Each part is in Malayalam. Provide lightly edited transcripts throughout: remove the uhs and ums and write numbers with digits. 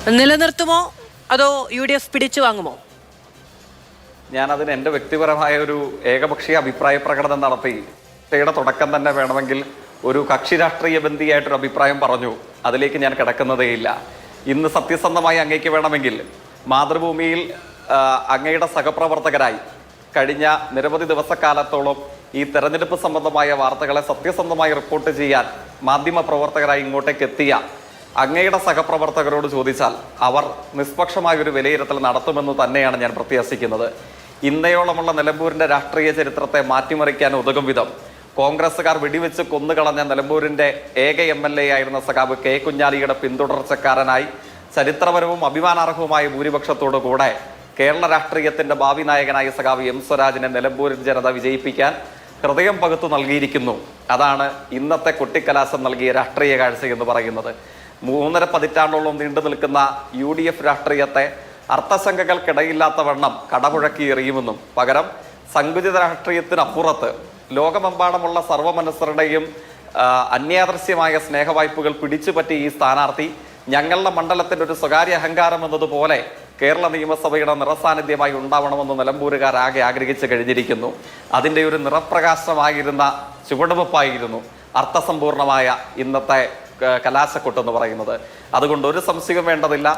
നിലനിർത്തുമോ അതോ UDF പിടിച്ചു വാങ്ങുമോ? ഞാനതിന് എൻ്റെ വ്യക്തിപരമായ ഒരു ഏകപക്ഷീയ അഭിപ്രായ പ്രകടനം നടത്തി. ചർച്ചയുടെ തുടക്കം തന്നെ വേണമെങ്കിൽ ഒരു കക്ഷി രാഷ്ട്രീയ ബന്ധിയായിട്ടൊരു അഭിപ്രായം പറഞ്ഞു. അതിലേക്ക് ഞാൻ കിടക്കുന്നതേയില്ല. ഇന്ന് സത്യസന്ധമായി അങ്ങേക്ക് വേണമെങ്കിൽ മാതൃഭൂമിയിൽ അങ്ങയുടെ സഹപ്രവർത്തകരായി കഴിഞ്ഞ നിരവധി ദിവസക്കാലത്തോളം ഈ തെരഞ്ഞെടുപ്പ് സംബന്ധമായ വാർത്തകളെ സത്യസന്ധമായി റിപ്പോർട്ട് ചെയ്യാൻ മാധ്യമ പ്രവർത്തകരായി ഇങ്ങോട്ടേക്ക് എത്തിയ അങ്ങയുടെ സഹപ്രവർത്തകരോട് ചോദിച്ചാൽ അവർ നിഷ്പക്ഷമായ ഒരു വിലയിരുത്തൽ നടത്തുമെന്ന് തന്നെയാണ് ഞാൻ പ്രത്യാശിക്കുന്നത്. ഇന്നയോളമുള്ള നിലമ്പൂരിൻ്റെ രാഷ്ട്രീയ ചരിത്രത്തെ മാറ്റിമറിക്കാൻ ഉതകും വിധം കോൺഗ്രസ്സുകാർ വെടിവെച്ച് കൊന്നുകളഞ്ഞ നിലമ്പൂരിൻ്റെ ഏക MLA ആയിരുന്ന സഖാവ് K. കുഞ്ഞാലിയുടെ പിന്തുടർച്ചക്കാരനായി ചരിത്രപരവും അഭിമാനാർഹവുമായ ഭൂരിപക്ഷത്തോടു കൂടെ കേരള രാഷ്ട്രീയത്തിൻ്റെ ഭാവി നായകനായ സഖാവ് M. സ്വരാജിനെ നിലമ്പൂരിൽ ജനത വിജയിപ്പിക്കാൻ ഹൃദയം പകുത്തു നൽകിയിരിക്കുന്നു. അതാണ് ഇന്നത്തെ കൊട്ടിക്കലാശം നൽകിയ രാഷ്ട്രീയ കാഴ്ച എന്ന് പറയുന്നത്. 3.5 പതിറ്റാണ്ടോളം നീണ്ടു നിൽക്കുന്ന UDF രാഷ്ട്രീയത്തെ അർത്ഥശങ്കകൾക്കിടയില്ലാത്ത വണ്ണം കടപുഴക്കി എറിയുമെന്നും പകരം സങ്കുചിത രാഷ്ട്രീയത്തിനപ്പുറത്ത് ലോകമെമ്പാടുമുള്ള സർവ്വമനസ്സരുടെയും അന്യാദൃശ്യമായ സ്നേഹവായ്പകൾ പിടിച്ചുപറ്റി ഈ സ്ഥാനാർത്ഥി ഞങ്ങളുടെ മണ്ഡലത്തിൻ്റെ ഒരു സ്വകാര്യ അഹങ്കാരം എന്നതുപോലെ കേരള നിയമസഭയുടെ നിറസാന്നിധ്യമായി ഉണ്ടാവണമെന്ന് നിലമ്പൂരുകാരാകെ ആഗ്രഹിച്ചു കഴിഞ്ഞിരിക്കുന്നു. അതിൻ്റെ ഒരു നിറപ്രകാശമായിരുന്ന ചുവടുവെപ്പായിരുന്നു അർത്ഥസമ്പൂർണമായ ഇന്നത്തെ കലാശക്കൊട്ടെന്ന് പറയുന്നത്. അതുകൊണ്ട് ഒരു സംശയം വേണ്ടതില്ല.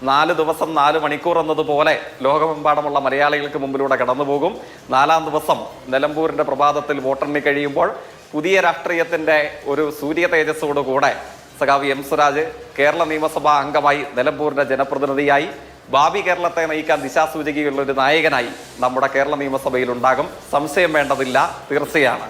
4 ദിവസം 4 മണിക്കൂർ എന്നതുപോലെ ലോകമെമ്പാടുമുള്ള മലയാളികൾക്ക് മുമ്പിലൂടെ കടന്നുപോകും. 4-ാം ദിവസം നിലമ്പൂരിൻ്റെ പ്രഭാതത്തിൽ വോട്ടെണ്ണി കഴിയുമ്പോൾ പുതിയ രാഷ്ട്രീയത്തിൻ്റെ ഒരു സൂര്യ തേജസ്സോടുകൂടെ സഖാവ് M. സ്വരാജ് കേരള നിയമസഭാ അംഗമായി നിലമ്പൂരിൻ്റെ ജനപ്രതിനിധിയായി ഭാവി കേരളത്തെ നയിക്കാൻ ദിശാസൂചികയുള്ള ഒരു നായകനായി നമ്മുടെ കേരള നിയമസഭയിൽ ഉണ്ടാകും. സംശയം വേണ്ടതില്ല, തീർച്ചയാണ്.